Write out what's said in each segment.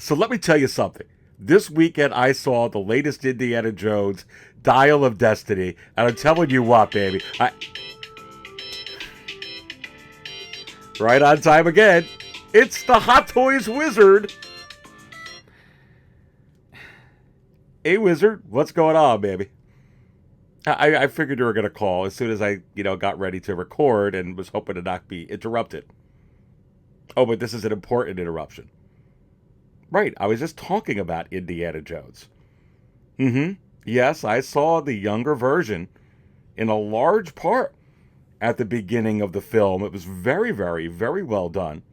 So let me tell you something. This weekend I saw the latest Indiana Jones Dial of Destiny, and I'm telling you what, baby. Right on time again. It's the Hot Toys Wizard. Hey, Wizard, what's going on, baby? I figured you were going to call as soon as I, got ready to record and was hoping to not be interrupted. Oh, but this is an important interruption. Right, I was just talking about Indiana Jones. Yes, I saw the younger version in a large part at the beginning of the film. It was very, very, very well done.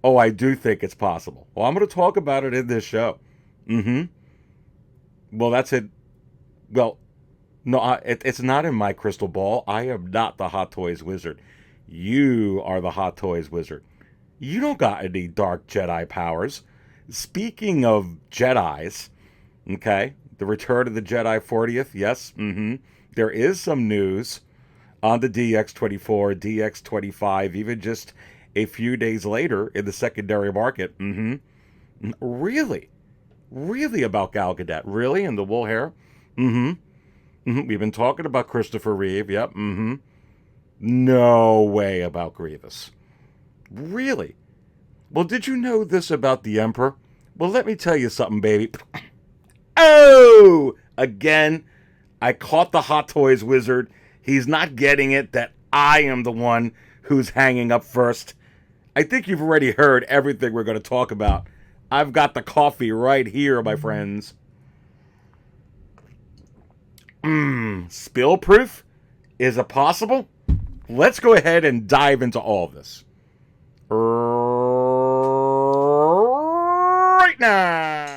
Oh, I do think it's possible. Well, I'm going to talk about it in this show. Well, that's it. Well, no, it's not in my crystal ball. I am not the Hot Toys Wizard. You are the Hot Toys Wizard. You don't got any dark Jedi powers. Speaking of Jedis, okay, the Return of the Jedi 40th, yes, there is some news on the DX24, DX25, even just a few days later in the secondary market. Really? Really about Gal Gadot? Really? And the wool hair? We've been talking about Christopher Reeve, yep, No way about Grievous. Really? Well, did you know this about the Emperor? Well, let me tell you something, baby. Oh! Again, I caught the Hot Toys Wizard. He's not getting it that I am the one who's hanging up first. I think you've already heard everything we're going to talk about. I've got the coffee right here, my friends. Spill proof? Is it possible? Let's go ahead and dive into all of this. Right now.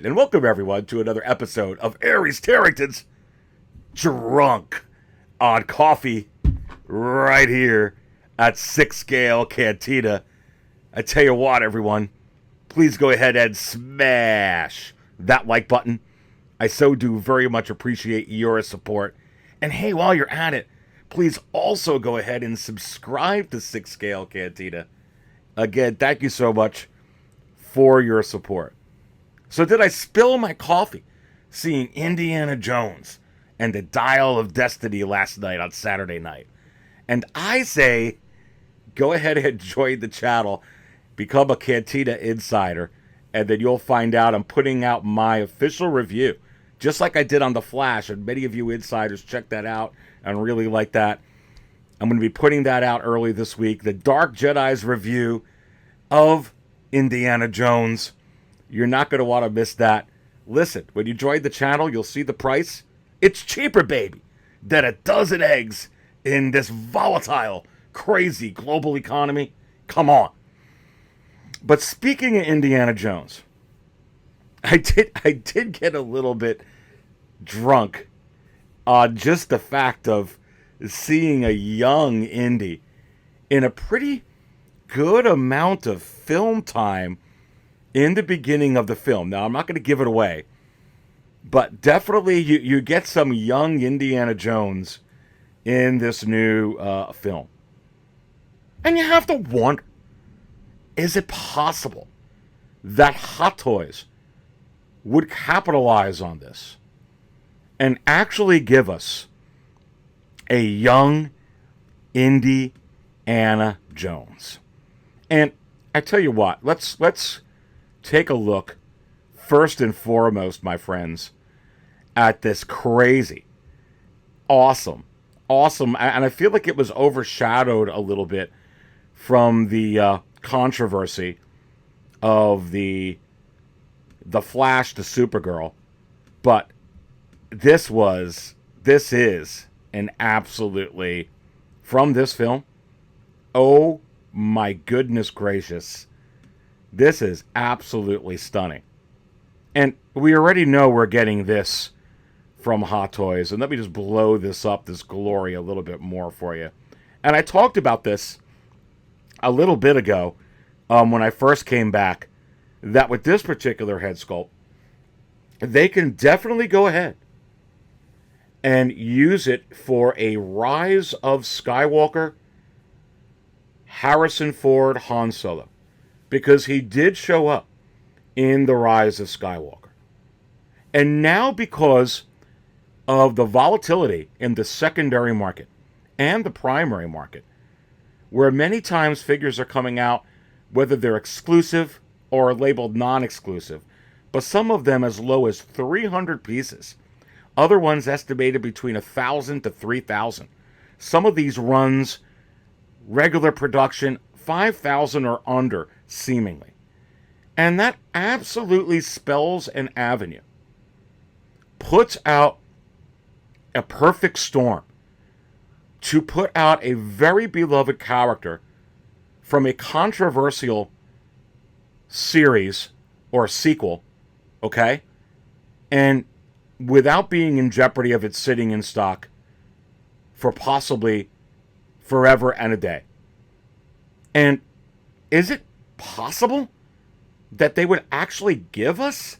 And welcome everyone to another episode of Aries Tarrington's Drunk on Coffee right here at 6 Scale Cantina. I tell you what, everyone, please go ahead and smash that like button. I so do very much appreciate your support. And hey, while you're at it, please also go ahead and subscribe to 6 Scale Cantina. Again, thank you so much for your support. So did I spill my coffee seeing Indiana Jones and the Dial of Destiny last night on Saturday night? And I say, go ahead and join the channel, become a Cantina Insider, and then you'll find out I'm putting out my official review, just like I did on The Flash, and many of you insiders check that out and really like that. I'm going to be putting that out early this week, the Dark Jedi's review of Indiana Jones. You're not going to want to miss that. Listen, when you join the channel, you'll see the price. It's cheaper, baby, than a dozen eggs in this volatile, crazy global economy. Come on. But speaking of Indiana Jones, I did get a little bit drunk on just the fact of seeing a young Indy in a pretty good amount of film time in the beginning of the film. Now, I'm not going to give it away, but definitely you get some young Indiana Jones in this new film. And you have to wonder, is it possible that Hot Toys would capitalize on this and actually give us a young Indiana Jones? And I tell you what, let's take a look, first and foremost, my friends, at this crazy, awesome, and I feel like it was overshadowed a little bit from the controversy of the Flash to Supergirl, but this is an absolutely, from this film, oh my goodness gracious, this is absolutely stunning. And we already know we're getting this from Hot Toys. And let me just blow this up, this glory, a little bit more for you. And I talked about this a little bit ago when I first came back, that with this particular head sculpt, they can definitely go ahead and use it for a Rise of Skywalker Harrison Ford Han Solo. Because he did show up in the Rise of Skywalker. And now, because of the volatility in the secondary market and the primary market, where many times figures are coming out, whether they're exclusive or labeled non-exclusive, but some of them as low as 300 pieces. Other ones estimated between 1,000 to 3,000. Some of these runs, regular production, 5,000 or under, seemingly. And that absolutely spells an avenue. Puts out a perfect storm to put out a very beloved character from a controversial series or sequel, okay? And without being in jeopardy of it sitting in stock for possibly forever and a day. And is it possible that they would actually give us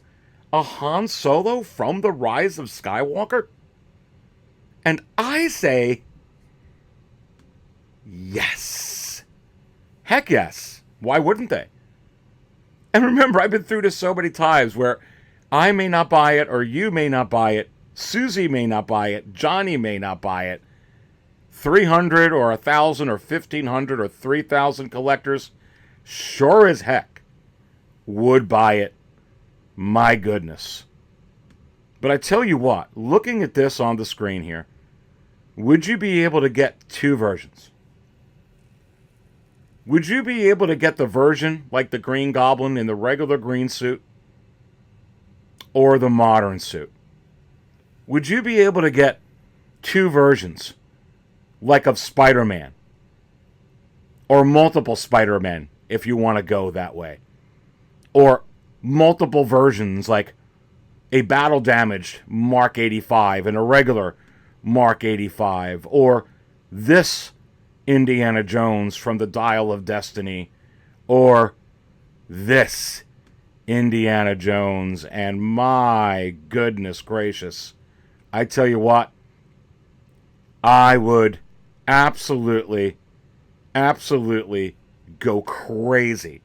a Han Solo from the Rise of Skywalker? And I say, yes. Heck yes. Why wouldn't they? And remember, I've been through this so many times where I may not buy it, or you may not buy it, Susie may not buy it, Johnny may not buy it. 300 or 1,000 or 1,500 or 3,000 collectors sure as heck would buy it. My goodness. But I tell you what, looking at this on the screen here, would you be able to get two versions? Would you be able to get the version like the Green Goblin in the regular green suit or the modern suit? Would you be able to get two versions like of Spider-Man or multiple Spider-Men if you want to go that way? Or multiple versions like a battle-damaged Mark 85 and a regular Mark 85, or this Indiana Jones from the Dial of Destiny, or this Indiana Jones, and my goodness gracious, I tell you what, I would absolutely go crazy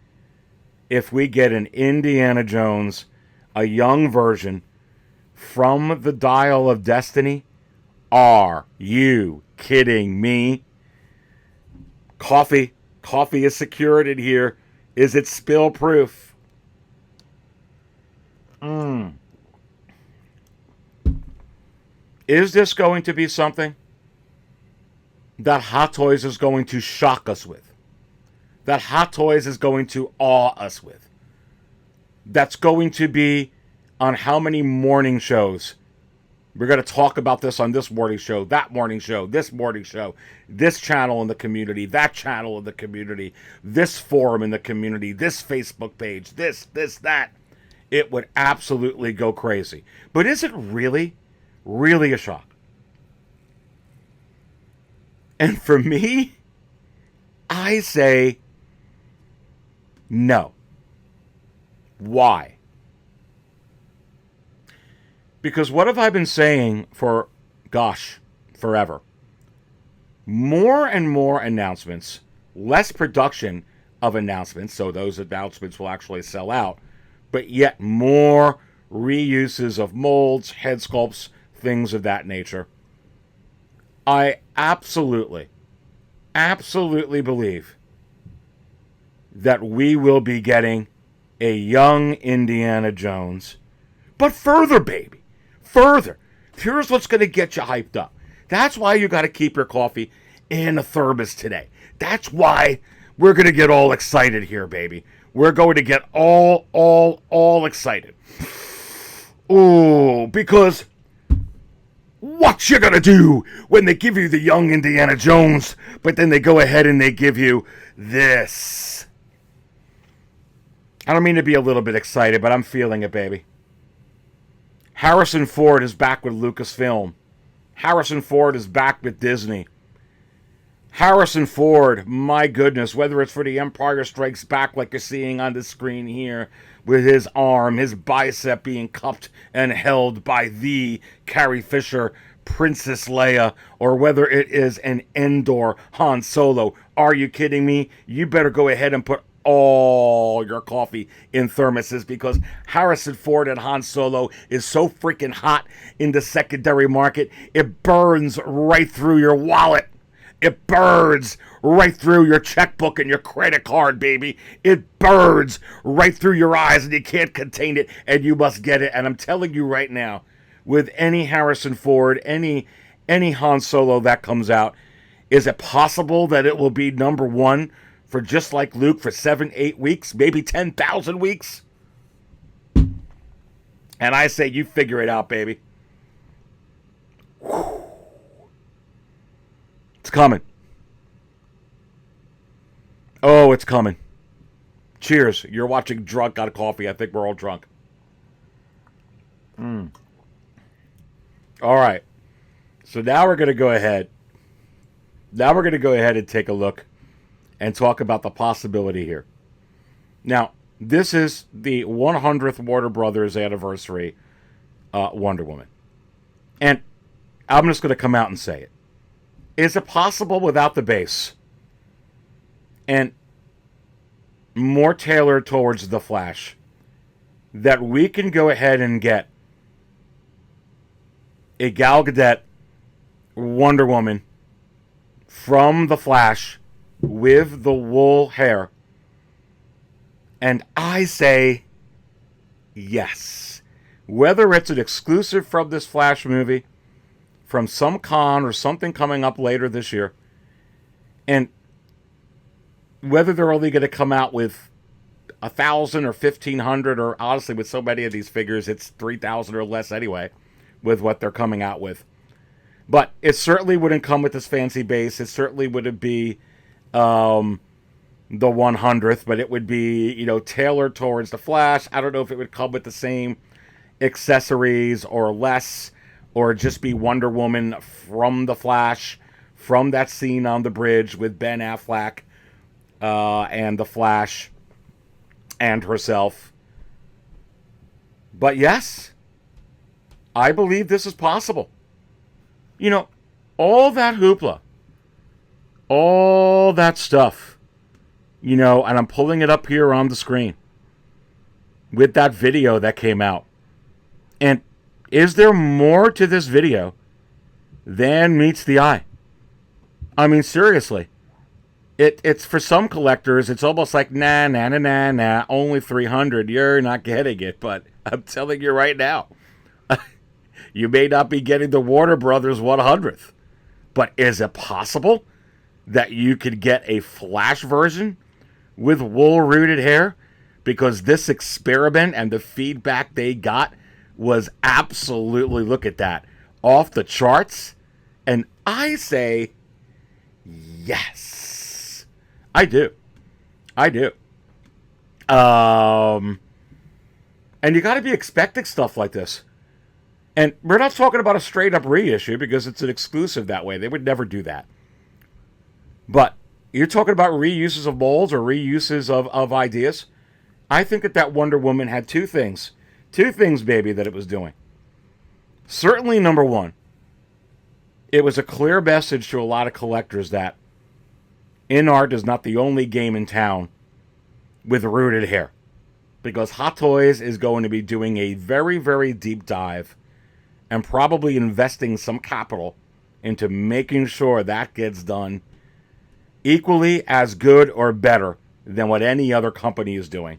if we get an Indiana Jones, a young version from the Dial of Destiny. Are you kidding me? Coffee is secured in here. Is it spill proof? Is this going to be something that Hot Toys is going to shock us with? That Hot Toys is going to awe us with? That's going to be on how many morning shows? We're going to talk about this on this morning show, that morning show, this morning show, this channel in the community, that channel in the community, this forum in the community, this Facebook page, this, that. It would absolutely go crazy. But is it really a shock? And for me, I say no. Why? Because what have I been saying for, forever? More and more announcements, less production of announcements, so those announcements will actually sell out, but yet more reuses of molds, head sculpts, things of that nature. I absolutely believe that we will be getting a young Indiana Jones. But further, baby. Further. Here's what's going to get you hyped up. That's why you got to keep your coffee in a thermos today. That's why we're going to get all excited here, baby. We're going to get all excited. Oh, because what you gonna do when they give you the young Indiana Jones, but then they go ahead and they give you this? I don't mean to be a little bit excited, but I'm feeling it, baby. Harrison Ford is back with Lucasfilm. Harrison Ford is back with Disney. Harrison Ford, my goodness, whether it's for The Empire Strikes Back like you're seeing on the screen here, with his arm, his bicep being cupped and held by the Carrie Fisher, Princess Leia, or whether it is an Endor Han Solo. Are you kidding me? You better go ahead and put all your coffee in thermoses, because Harrison Ford and Han Solo is so freaking hot in the secondary market, it burns right through your wallet. It burns right through your checkbook and your credit card, baby. It burns right through your eyes, and you can't contain it, and you must get it. And I'm telling you right now, with any Harrison Ford, any Han Solo that comes out, is it possible that it will be number one for just like Luke for 7-8 weeks, maybe 10,000 weeks? And I say you figure it out, baby. Whew. It's coming. Oh, it's coming. Cheers. You're watching Drunk on Coffee. I think we're all drunk. All right. So now we're going to go ahead. Now we're going to go ahead and take a look and talk about the possibility here. Now, this is the 100th Warner Brothers anniversary Wonder Woman. And I'm just going to come out and say it. Is it possible without the base and more tailored towards the Flash that we can go ahead and get a Gal Gadot Wonder Woman from the Flash with the wool hair? And I say yes. Whether it's an exclusive from this Flash movie, from some con or something coming up later this year, and whether they're only going to come out with 1,000 or 1,500, or honestly with so many of these figures it's 3,000 or less anyway with what they're coming out with. But it certainly wouldn't come with this fancy base. It certainly wouldn't be the 100th, but it would be, tailored towards the Flash. I don't know if it would come with the same accessories or less, or just be Wonder Woman from the Flash, from that scene on the bridge with Ben Affleck and the Flash and herself. But yes, I believe this is possible. All that hoopla, all that stuff, and I'm pulling it up here on the screen with that video that came out. And is there more to this video than meets the eye? I mean, seriously. It's for some collectors, it's almost like, nah, only 300. You're not getting it. But I'm telling you right now, you may not be getting the Warner Brothers 100th. But is it possible that you could get a Flash version with wool-rooted hair? Because this experiment and the feedback they got was absolutely, look at that, off the charts. And I say yes. I do. And you got to be expecting stuff like this. And we're not talking about a straight up reissue, because it's an exclusive that way. They would never do that. But you're talking about reuses of molds or reuses of ideas. I think that Wonder Woman had two things, baby, that it was doing. Certainly, number one, it was a clear message to a lot of collectors that in-art is not the only game in town with rooted hair. Because Hot Toys is going to be doing a very, very deep dive and probably investing some capital into making sure that gets done equally as good or better than what any other company is doing.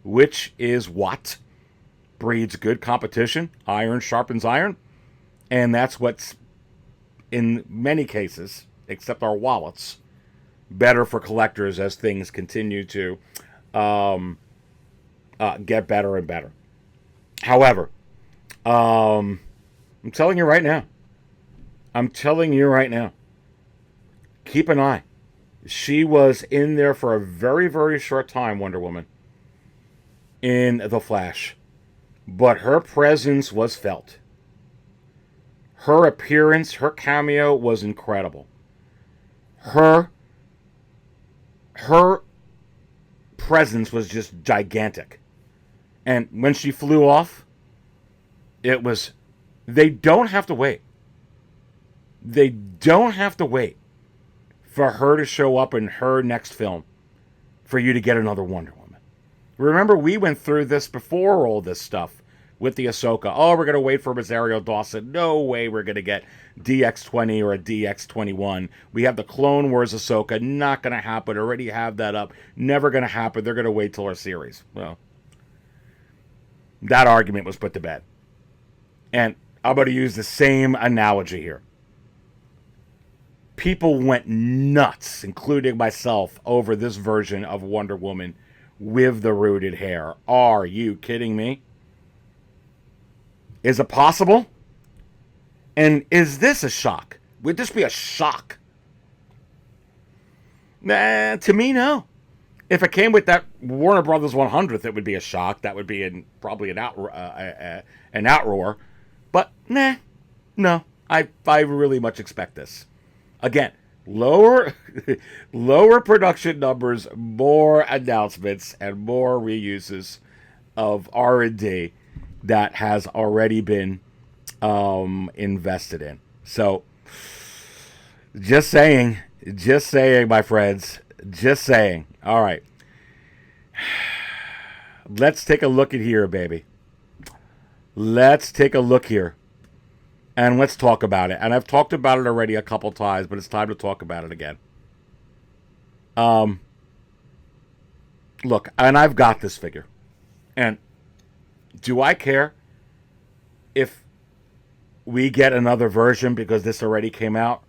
Which is what breeds good competition. Iron sharpens iron. And that's what's, in many cases, except our wallets, better for collectors as things continue to get better and better. However, I'm telling you right now. I'm telling you right now. Keep an eye. She was in there for a very, very short time, Wonder Woman, in The Flash. But her presence was felt. Her appearance, her cameo was incredible. Her presence was just gigantic. And when she flew off, it was... They don't have to wait. They don't have to wait for her to show up in her next film for you to get another Wonder Woman. Remember, we went through this before all this stuff with the Ahsoka. Oh, we're going to wait for Rosario Dawson. No way we're going to get DX20 or a DX21. We have the Clone Wars Ahsoka. Not going to happen. Already have that up. Never going to happen. They're going to wait till our series. Well, that argument was put to bed. And I'm going to use the same analogy here. People went nuts, including myself, over this version of Wonder Woman with the rooted hair. Are you kidding me? Is it possible? And is this a shock? Would this be a shock? Nah, to me, no. If it came with that Warner Brothers 100th, it would be a shock. That would be probably an outroar. But nah, no. I really much expect this. Again, lower production numbers, more announcements, and more reuses of R&D that has already been invested in. So, just saying, my friends, just saying. All right, let's take a look at here, baby. Let's take a look here. And let's talk about it. And I've talked about it already a couple times, but it's time to talk about it again. Look, and I've got this figure. And do I care if we get another version because this already came out?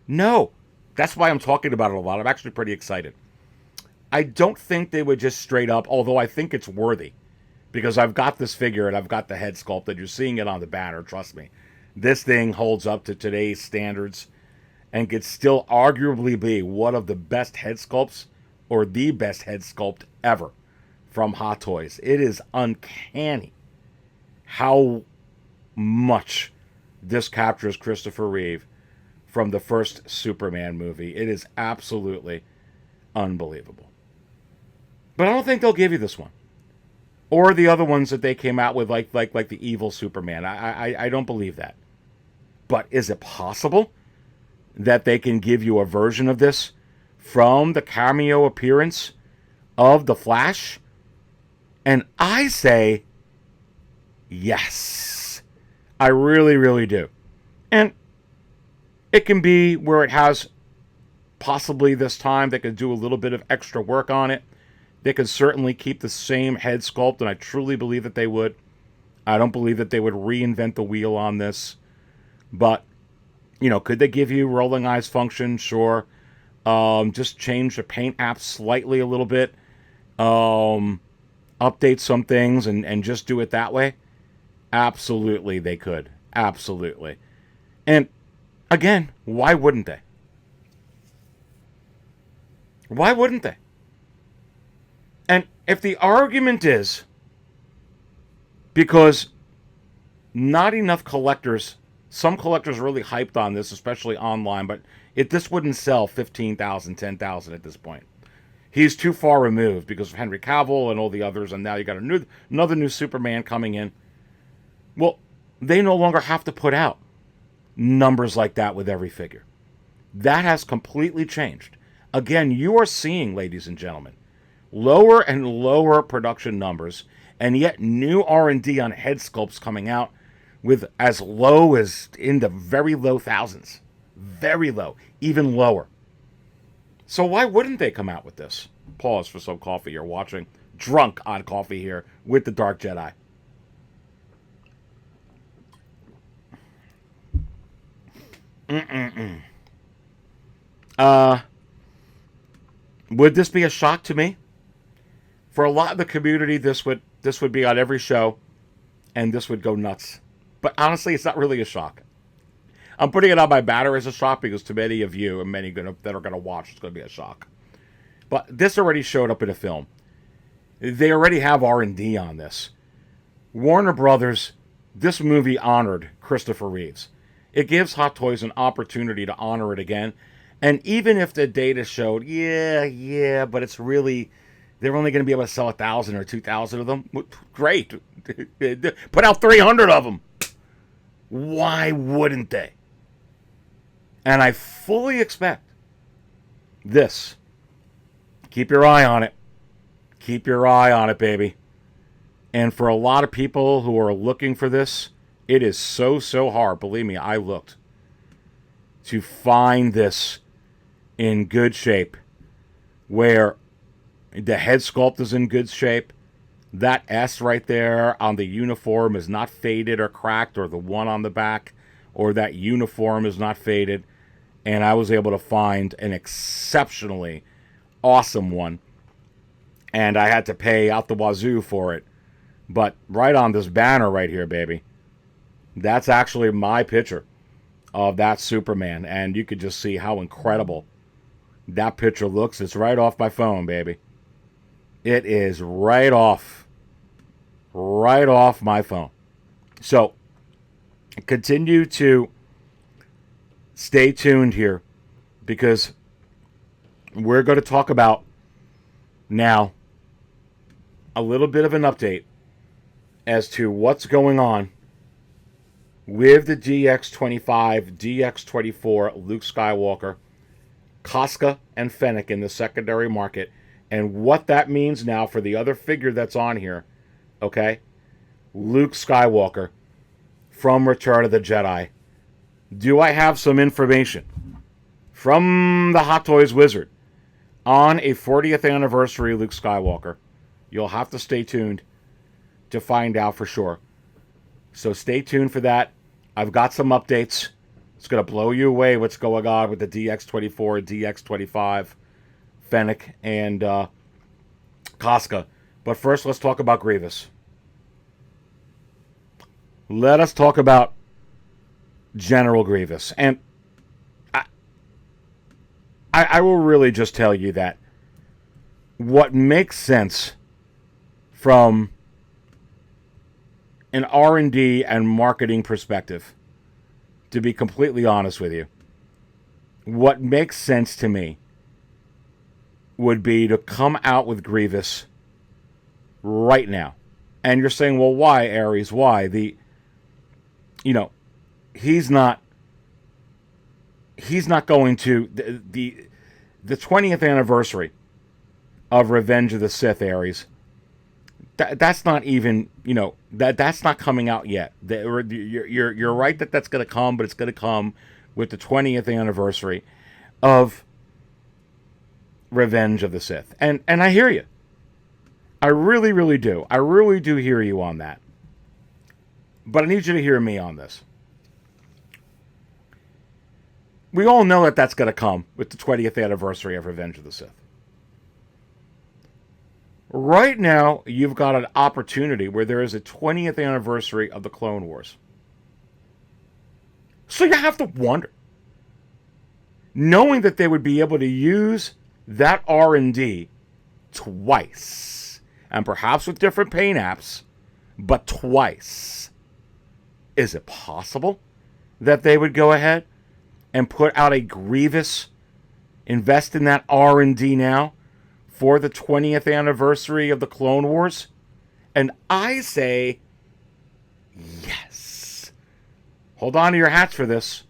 No. That's why I'm talking about it a lot. I'm actually pretty excited. I don't think they would just straight up, although I think it's worthy. Because I've got this figure and I've got the head sculpt, and you're seeing it on the banner, trust me. This thing holds up to today's standards and could still arguably be one of the best head sculpts or the best head sculpt ever from Hot Toys. It is uncanny how much this captures Christopher Reeve from the first Superman movie. It is absolutely unbelievable. But I don't think they'll give you this one. Or the other ones that they came out with, like the evil Superman. I don't believe that. But is it possible that they can give you a version of this from the cameo appearance of the Flash? And I say yes. I really, really do. And it can be where it has possibly this time they could do a little bit of extra work on it. They could certainly keep the same head sculpt, and I truly believe that they would. I don't believe that they would reinvent the wheel on this. But, you know, could they give you rolling eyes function? Sure. Just change the paint app slightly a little bit. Update some things and just do it that way? Absolutely, they could. Absolutely. And, again, why wouldn't they? Why wouldn't they? And if the argument is because not enough collectors... Some collectors are really hyped on this, especially online, but this wouldn't sell 15,000, 10,000 at this point. He's too far removed because of Henry Cavill and all the others, and now you got another new Superman coming in. Well, they no longer have to put out numbers like that with every figure. That has completely changed. Again, you are seeing, ladies and gentlemen, lower and lower production numbers, and yet new R&D on head sculpts coming out with as low as in the very low thousands. Very low. Even lower. So why wouldn't they come out with this? Pause for some coffee. You're watching Drunk on Coffee here with the Dark Jedi. Would this be a shock to me? For a lot of the community, this would be on every show, and this would go nuts. But honestly, it's not really a shock. I'm putting it on my banner as a shock because to many of you and many that are going to watch, it's going to be a shock. But this already showed up in a film. They already have R&D on this. Warner Brothers, this movie honored Christopher Reeves. It gives Hot Toys an opportunity to honor it again. And even if the data showed, but it's really, they're only going to be able to sell 1,000 or 2,000 of them, great. Put out 300 of them. Why wouldn't they? And I fully expect this. Keep your eye on it. Keep your eye on it, baby. And for a lot of people who are looking for this, it is so hard. Believe me, I looked to find this in good shape, where the head sculpt is in good shape. That S right there on the uniform is not faded or cracked, or the one on the back, or that uniform is not faded. And I was able to find an exceptionally awesome one. And I had to pay out the wazoo for it. But right on this banner right here, baby, that's actually my picture of that Superman. And you could just see how incredible that picture looks. It's right off my phone, baby. It is right off my phone. So continue to stay tuned here, because we're going to talk about now a little bit of an update as to what's going on with the DX25, DX24 Luke Skywalker, Koska, and Fennec in the secondary market, and what that means now for the other figure that's on here, okay? Luke Skywalker from Return of the Jedi. Do I have some information from the Hot Toys Wizard on a 40th anniversary Luke Skywalker? You'll have to stay tuned to find out for sure. So stay tuned for that. I've got some updates. It's going to blow you away what's going on with the DX24, DX25, Fennec, and Koska. But first, let's talk about Grievous. Let us talk about General Grievous. And I will really just tell you that what makes sense from an R&D and marketing perspective, to be completely honest with you, what makes sense to me would be to come out with Grievous right now. And you're saying, well, why, Aries? Why? He's not going to the 20th anniversary of Revenge of the Sith, Aries. That's not even, that's not coming out yet. You're right that that's going to come, but it's going to come with the 20th anniversary of Revenge of the Sith. And I hear you. I really, really do. I really do hear you on that. But I need you to hear me on this. We all know that that's going to come with the 20th anniversary of Revenge of the Sith. Right now, you've got an opportunity where there is a 20th anniversary of the Clone Wars. So you have to wonder, knowing that they would be able to use that R&D twice, and perhaps with different paint apps, but twice, is it possible that they would go ahead and put out a Grievous, invest in that R&D now for the 20th anniversary of the Clone Wars? And I say yes. Hold on to your hats for this.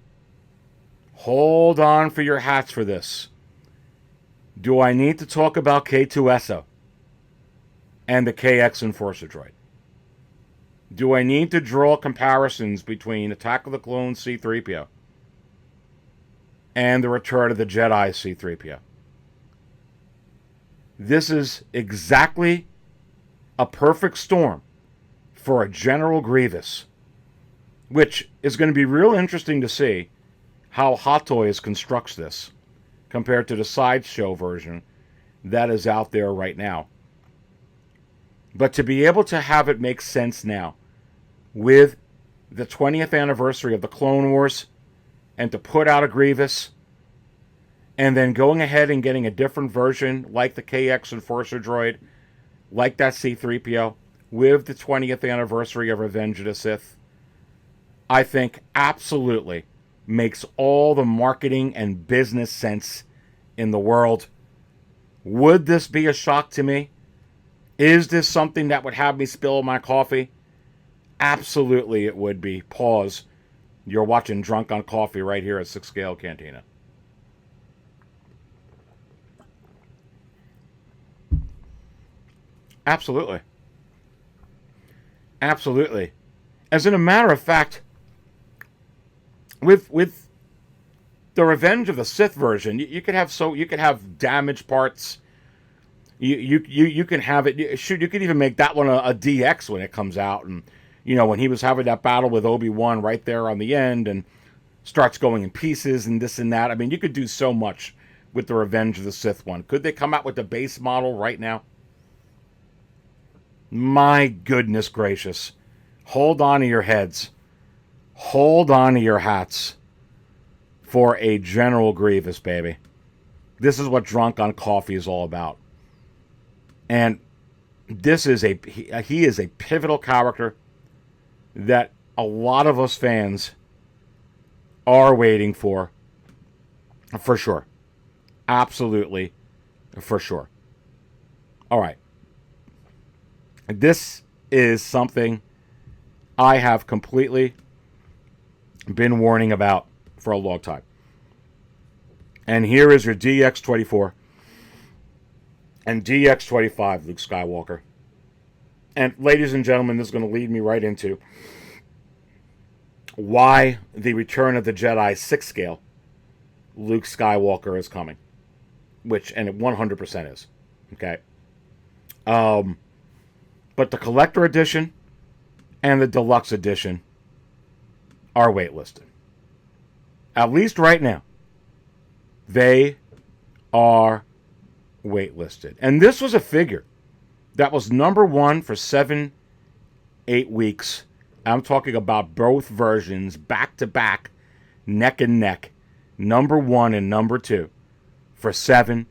Hold on for your hats for this. Do I need to talk about K2SO and the KX Enforcer droid? Do I need to draw comparisons between Attack of the Clones C-3PO and the Return of the Jedi C-3PO? This is exactly a perfect storm for a General Grievous, which is going to be real interesting to see how Hot Toys constructs this compared to the sideshow version that is out there right now. But to be able to have it make sense now with the 20th anniversary of the Clone Wars and to put out a Grievous and then going ahead and getting a different version like the KX Enforcer droid, like that C-3PO, with the 20th anniversary of Revenge of the Sith, I think absolutely makes all the marketing and business sense in the world. Would this be a shock to me? Is this something that would have me spill my coffee? Absolutely it would be. Pause. You're watching Drunk on Coffee right here at 6 Scale Cantina. Absolutely. Absolutely. As in a matter of fact, with the Revenge of the Sith version, you could have damaged parts. You can have it. Shoot, you could even make that one a DX when it comes out, and when he was having that battle with Obi-Wan right there on the end, and starts going in pieces and this and that. I mean, you could do so much with the Revenge of the Sith one. Could they come out with the base model right now? My goodness gracious. Hold on to your heads. Hold on to your hats for a General Grievous, baby. This is what Drunk on Coffee is all about. And this is he is a pivotal character that a lot of us fans are waiting for sure. Absolutely, for sure. All right. This is something I have completely been warning about for a long time. And here is your DX-24 and DX-25 Luke Skywalker. And ladies and gentlemen, this is going to lead me right into why the Return of the Jedi 6 scale Luke Skywalker is coming. And it 100% is. Okay? But the Collector Edition and the Deluxe Edition are waitlisted. At least right now. They are waitlisted. And this was a figure that was number one for 7-8 weeks. I'm talking about both versions, back to back, neck and neck. Number one and number two for 7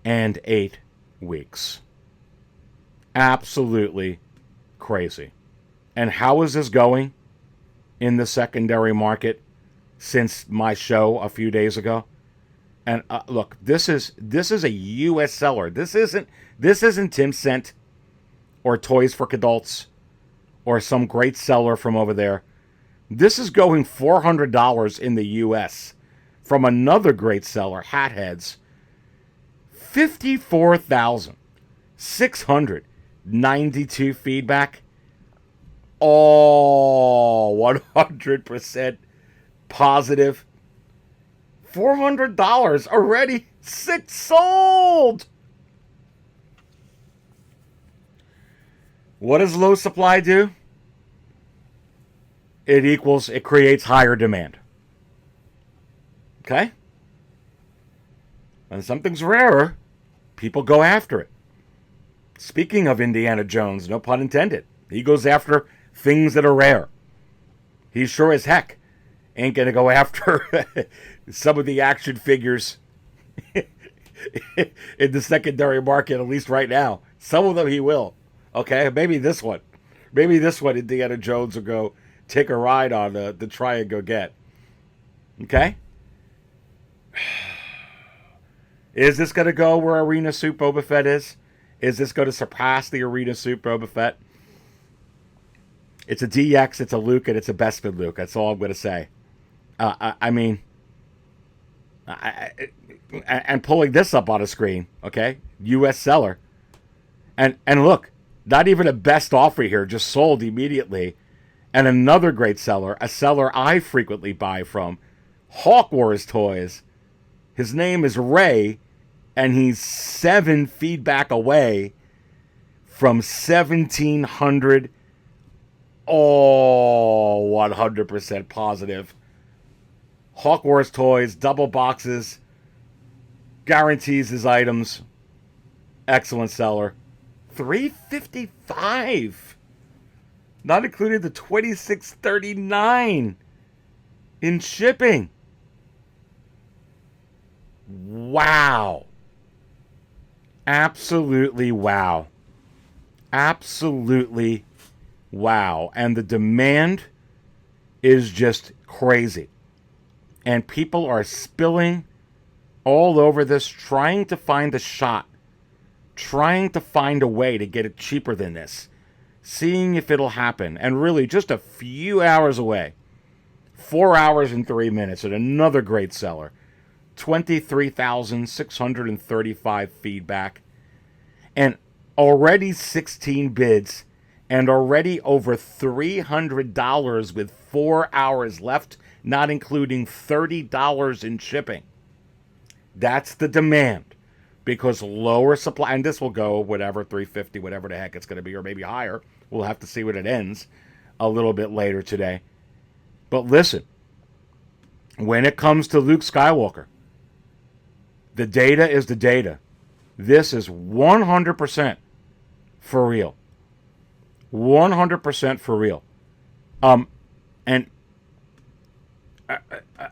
and 8 weeks. Absolutely crazy. And how is this going in the secondary market since my show a few days ago? And look, this is a U.S. seller. This isn't Tim Cent or Toys for Adults or some great seller from over there. This is going $400 in the U.S. from another great seller, Hat Heads. 54,692 feedback. All 100% positive. $400 already. 6 sold. What does low supply do? It creates higher demand. Okay? When something's rarer, people go after it. Speaking of Indiana Jones, no pun intended, he goes after things that are rare. He sure as heck ain't going to go after some of the action figures in the secondary market, at least right now. Some of them he will. Okay, maybe this one. Maybe this one Indiana Jones will go take a ride on to try and go get. Okay? Is this going to go where Arena Suit Boba Fett is? Is this going to surpass the Arena Suit Boba Fett? It's a DX, it's a Luke, and it's a Bespin Luke. That's all I'm going to say. And pulling this up on a screen, okay? U.S. seller. And look, not even a best offer here, just sold immediately. And another great seller, a seller I frequently buy from, Hawk Wars Toys. His name is Ray, and he's 7 feedback away from 1,700. All 100% positive. Hawk Wars Toys, double boxes, guarantees his items. Excellent seller. $355. Not including the $26.39 in shipping. Wow. Absolutely wow. Absolutely wow. And the demand is just crazy. And people are spilling all over this, trying to find a shot, trying to find a way to get it cheaper than this, seeing if it'll happen. And really, just a few hours away, 4 hours and 3 minutes, and another great seller. 23,635 feedback, and already 16 bids, and already over $300 with 4 hours left, not including $30 in shipping. That's the demand, because lower supply, and this will go whatever, 350, whatever the heck it's going to be, or maybe higher. We'll have to see when it ends a little bit later today. But listen, when it comes to Luke Skywalker, the data is the data. This is 100% for real. 100% for real. And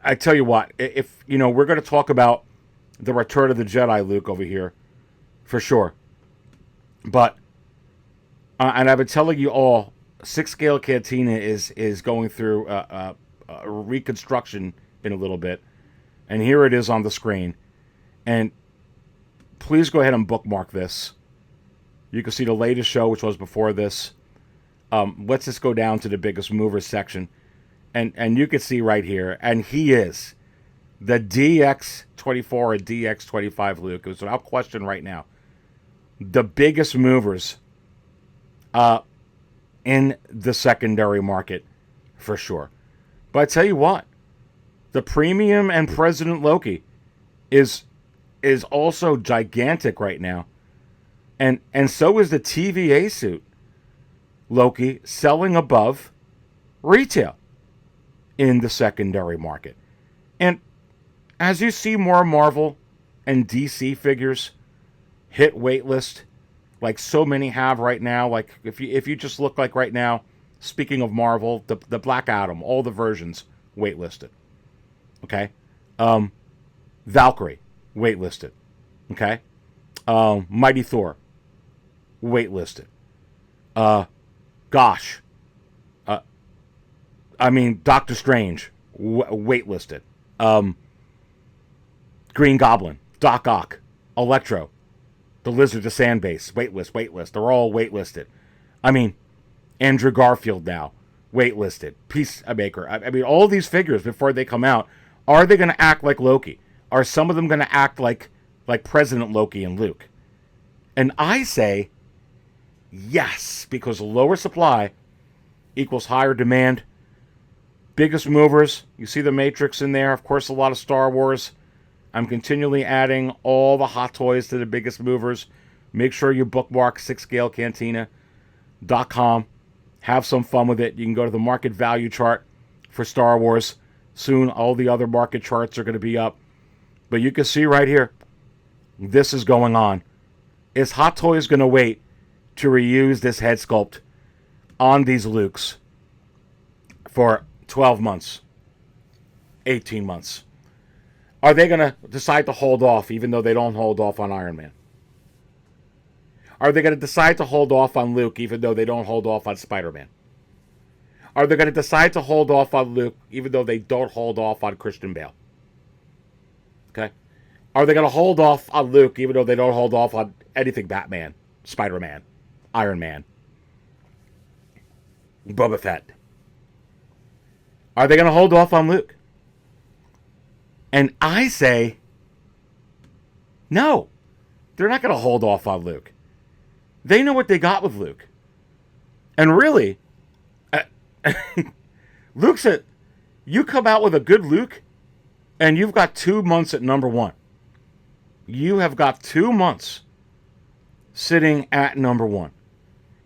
I tell you what, if, we're going to talk about the Return of the Jedi Luke over here, for sure. But, and I've been telling you all, 6-scale Cantina is going through a reconstruction in a little bit. And here it is on the screen. And please go ahead and bookmark this. You can see the latest show, which was before this. Let's just go down to the biggest movers section. And you can see right here. And he is the DX24 or DX25 Luke. It was without question right now. The biggest movers in the secondary market, for sure. But I tell you what, the premium and President Loki is also gigantic right now. And so is the TVA suit Loki, selling above retail in the secondary market. And as you see more Marvel and DC figures hit waitlist, like so many have right now, like if you just look like right now, speaking of Marvel, the Black Adam, all the versions waitlisted. Okay? Valkyrie, waitlisted. Okay? Mighty Thor, waitlisted. Doctor Strange, waitlisted. Green Goblin, Doc Ock, Electro, the Lizard, the Sandbase, waitlist. They're all waitlisted. Andrew Garfield now, waitlisted. Peacemaker. All these figures before they come out, are they going to act like Loki? Are some of them going to act like President Loki and Luke? And I say yes, because lower supply equals higher demand. Biggest movers, you see the Matrix in there. Of course, a lot of Star Wars. I'm continually adding all the hot toys to the biggest movers. Make sure you bookmark 6scalecantina.com. Have some fun with it. You can go to the market value chart for Star Wars. Soon, all the other market charts are going to be up. But you can see right here, this is going on. Is Hot Toys going to wait to reuse this head sculpt on these Lukes for 12 months, 18 months? Are they going to decide to hold off even though they don't hold off on Iron Man? Are they going to decide to hold off on Luke even though they don't hold off on Spider-Man? Are they going to decide to hold off on Luke even though they don't hold off on Christian Bale? Okay? Are they going to hold off on Luke even though they don't hold off on anything Batman, Spider-Man, Iron Man, Boba Fett? Are they going to hold off on Luke? And I say, no. They're not going to hold off on Luke. They know what they got with Luke. And really, Luke said, you come out with a good Luke, and you've got 2 months at number one. You have got 2 months sitting at number one.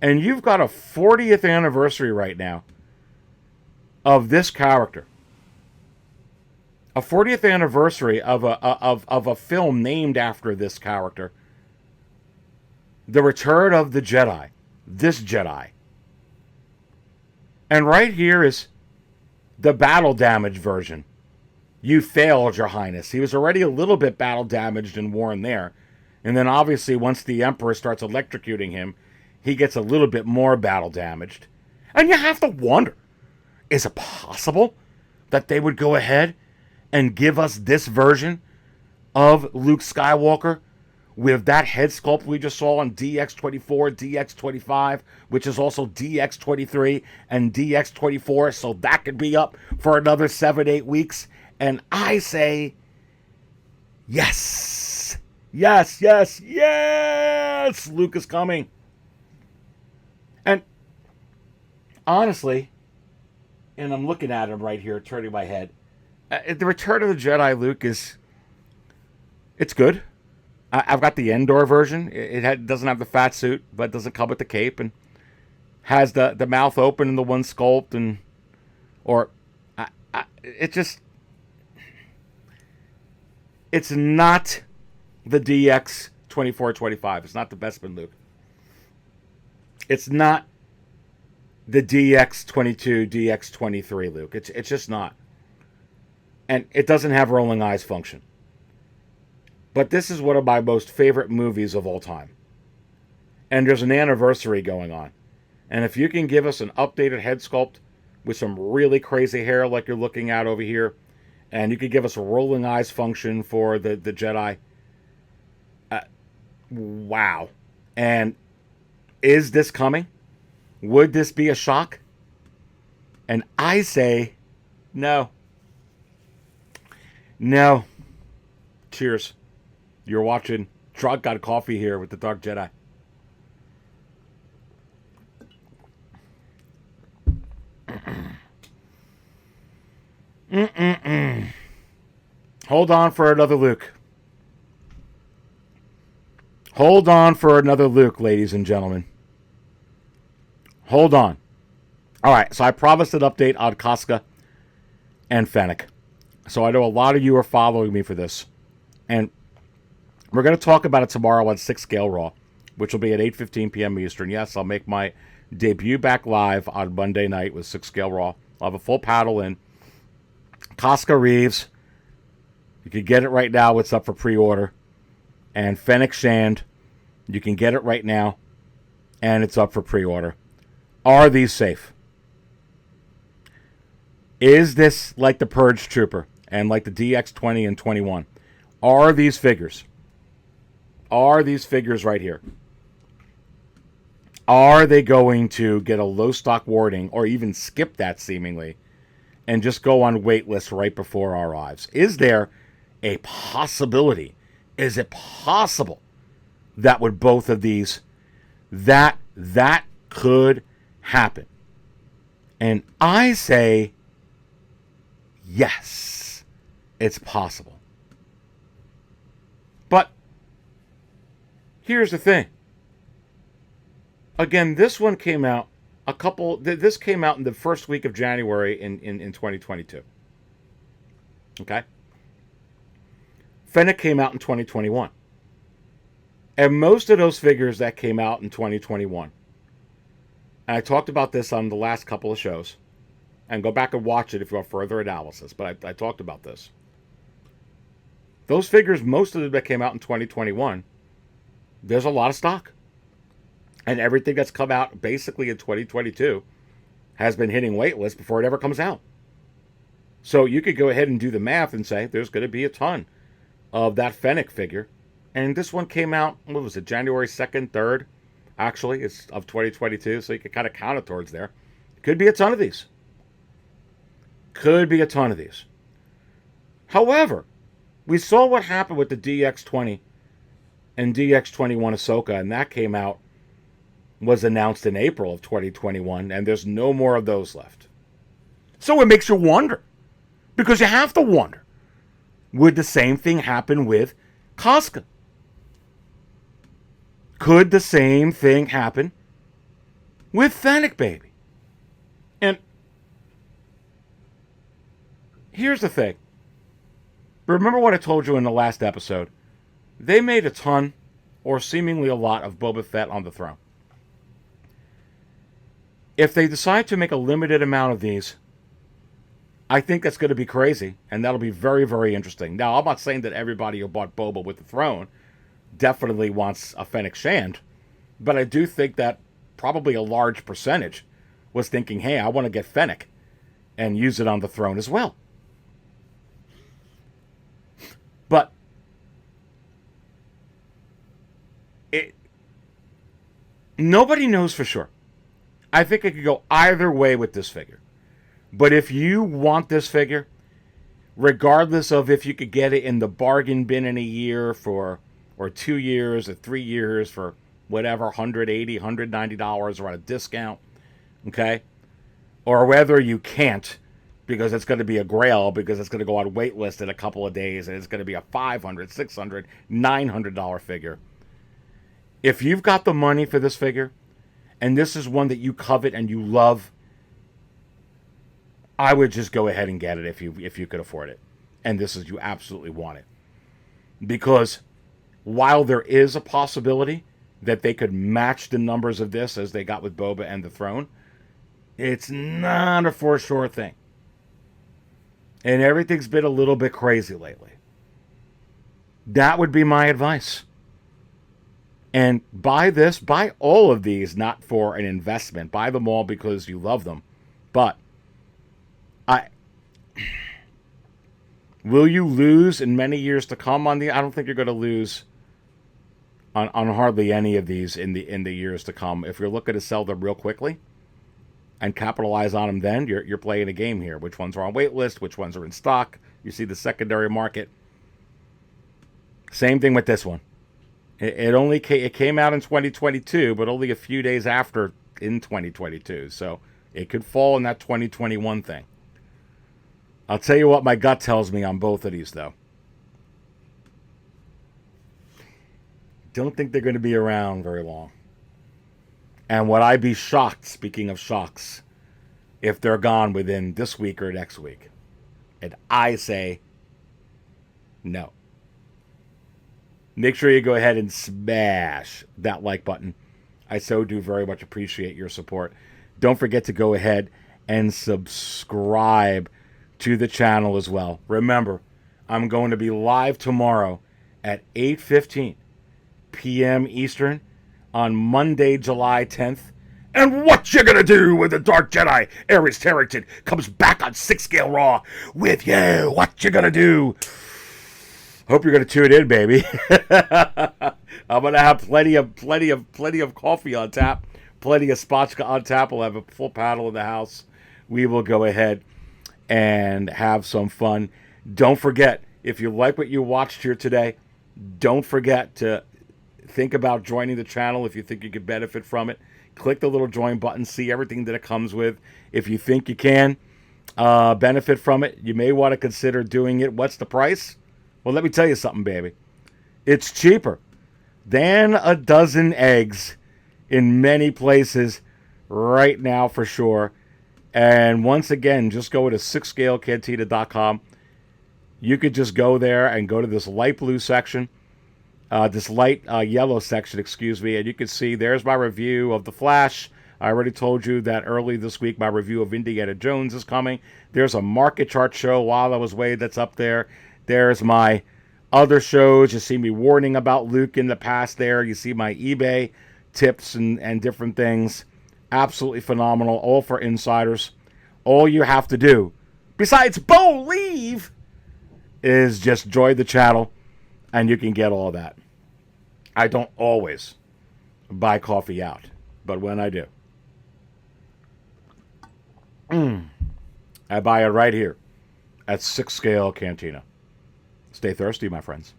And you've got a 40th anniversary right now of this character. A 40th anniversary of a film named after this character. the Return of the Jedi. This Jedi. And right here is the battle damage version. You failed, Your Highness. He was already a little bit battle damaged and worn there. And then obviously once the Emperor starts electrocuting him, he gets a little bit more battle damaged. And you have to wonder, is it possible that they would go ahead and give us this version of Luke Skywalker with that head sculpt we just saw on DX24, DX25, which is also DX23 and DX24, so that could be up for another 7-8 weeks. And I say, yes, yes, yes, yes, Luke is coming. And honestly, and I'm looking at him right here, turning my head, the Return of the Jedi Luke it's good. I've got the Endor version. It doesn't have the fat suit, but it doesn't come with the cape, and has the mouth open in the one sculpt, and it's not the DX 24-25. It's not the Bespin Luke. It's not the DX 22, DX 23 Luke. It's just not. And it doesn't have rolling eyes function. But this is one of my most favorite movies of all time. And there's an anniversary going on. And if you can give us an updated head sculpt with some really crazy hair like you're looking at over here, and you could give us a rolling eyes function for the Jedi, wow. And is this coming? Would this be a shock? And I say, no. No. Cheers. You're watching Drunk Got Coffee here with the Dark Jedi. Hold on for another Luke. Hold on for another Luke, ladies and gentlemen. Hold on. All right, so I promised an update on Koska and Fennec. So I know a lot of you are following me for this. And we're going to talk about it tomorrow on 6 Scale Raw, which will be at 8:15 p.m. Eastern. Yes, I'll make my debut back live on Monday night with 6 Scale Raw. I'll have a full paddle in. Christopher Reeves. You can get it right now. It's up for pre-order. And Fennec Shand. You can get it right now. And it's up for pre-order. Are these safe? Is this like the Purge Trooper and like the DX20 and 21? Are these figures? Are these figures right here? Are they going to get a low stock warning or even skip that seemingly and just go on wait list right before our eyes? Is there a possibility? Is it possible that with both of these that could happen? And I say yes, it's possible. But here's the thing. Again, this one came out this came out in the first week of January in 2022. Okay? Fennec came out in 2021. And most of those figures that came out in 2021, and I talked about this on the last couple of shows, and go back and watch it if you want further analysis, but I talked about this. Those figures, most of them that came out in 2021, there's a lot of stock. And everything that's come out basically in 2022 has been hitting waitlist before it ever comes out. So you could go ahead and do the math and say there's going to be a ton of that Fennec figure. And this one came out, what was it, January 2nd, 3rd? Actually, it's of 2022, so you can kind of count it towards there. Could be a ton of these. Could be a ton of these. However, we saw what happened with the DX20 and DX21 Ahsoka, and that came out, was announced in April of 2021, and there's no more of those left. So it makes you wonder, because you have to wonder, would the same thing happen with Koska? Could the same thing happen with Fennec, baby? And here's the thing. Remember what I told you in the last episode? They made a ton or seemingly a lot, of Boba Fett on the throne. If they decide to make a limited amount of these, I think that's going to be crazy, and that'll be very, very interesting. Now, I'm not saying that everybody who bought Boba with the throne definitely wants a Fennec Shand, but I do think that probably a large percentage was thinking, hey, I want to get Fennec and use it on the throne as well. But nobody knows for sure. I think it could go either way with this figure. But if you want this figure, regardless of if you could get it in the bargain bin in a year for, or 2 years, or 3 years for whatever, $180, $190 or on a discount, okay? Or whether you can't because it's going to be a Grail, because it's going to go on wait list in a couple of days, and it's going to be a $500, $600, $900 figure. If you've got the money for this figure, and this is one that you covet and you love, I would just go ahead and get it if you could afford it. And this is, you absolutely want it. Because while there is a possibility that they could match the numbers of this as they got with Boba and the throne, it's not a for sure thing. And everything's been a little bit crazy lately. That would be my advice. And buy this, buy all of these, not for an investment. Buy them all because you love them. But will you lose in many years to come on the? I don't think you're going to lose on hardly any of these in the years to come. If you're looking to sell them real quickly and capitalize on them, then you're playing a game here. Which ones are on wait list? Which ones are in stock? You see the secondary market. Same thing with this one. It came out in 2022, but only a few days after in 2022. So it could fall in that 2021 thing. I'll tell you what my gut tells me on both of these, though. Don't think they're going to be around very long. And would I be shocked, speaking of shocks, if they're gone within this week or next week? And I say no. Make sure you go ahead and smash that like button. I so do very much appreciate your support. Don't forget to go ahead and subscribe to the channel as well. Remember, I'm going to be live tomorrow at 8:15 p.m. Eastern on Monday, July 10th. And what you gonna do when the Dark Jedi, Aries Tarrington, comes back on 6 Scale Raw with you? What you gonna do? Hope you're gonna tune in, baby. I'm gonna have plenty of coffee on tap, plenty of spotchka on tap. We'll have a full paddle in the house. We will go ahead and have some fun. Don't forget, if you like what you watched here today, don't forget to think about joining the channel if you think you could benefit from it. Click the little join button, see everything that it comes with. If you think you can benefit from it, you may want to consider doing it. What's the price? Well, let me tell you something, baby. It's cheaper than a dozen eggs in many places right now for sure. And once again, just go to 6scalecantina.com. You could just go there and go to this light blue section, this light yellow section, excuse me, and you can see there's my review of The Flash. I already told you that early this week my review of Indiana Jones is coming. There's a market chart show while I was away that's up there. There's my other shows. You see me warning about Luke in the past there. You see my eBay tips and different things. Absolutely phenomenal. All for insiders. All you have to do, besides believe, is just join the channel and you can get all that. I don't always buy coffee out, but when I do, I buy it right here at 6 Scale Cantina. Stay thirsty, my friends.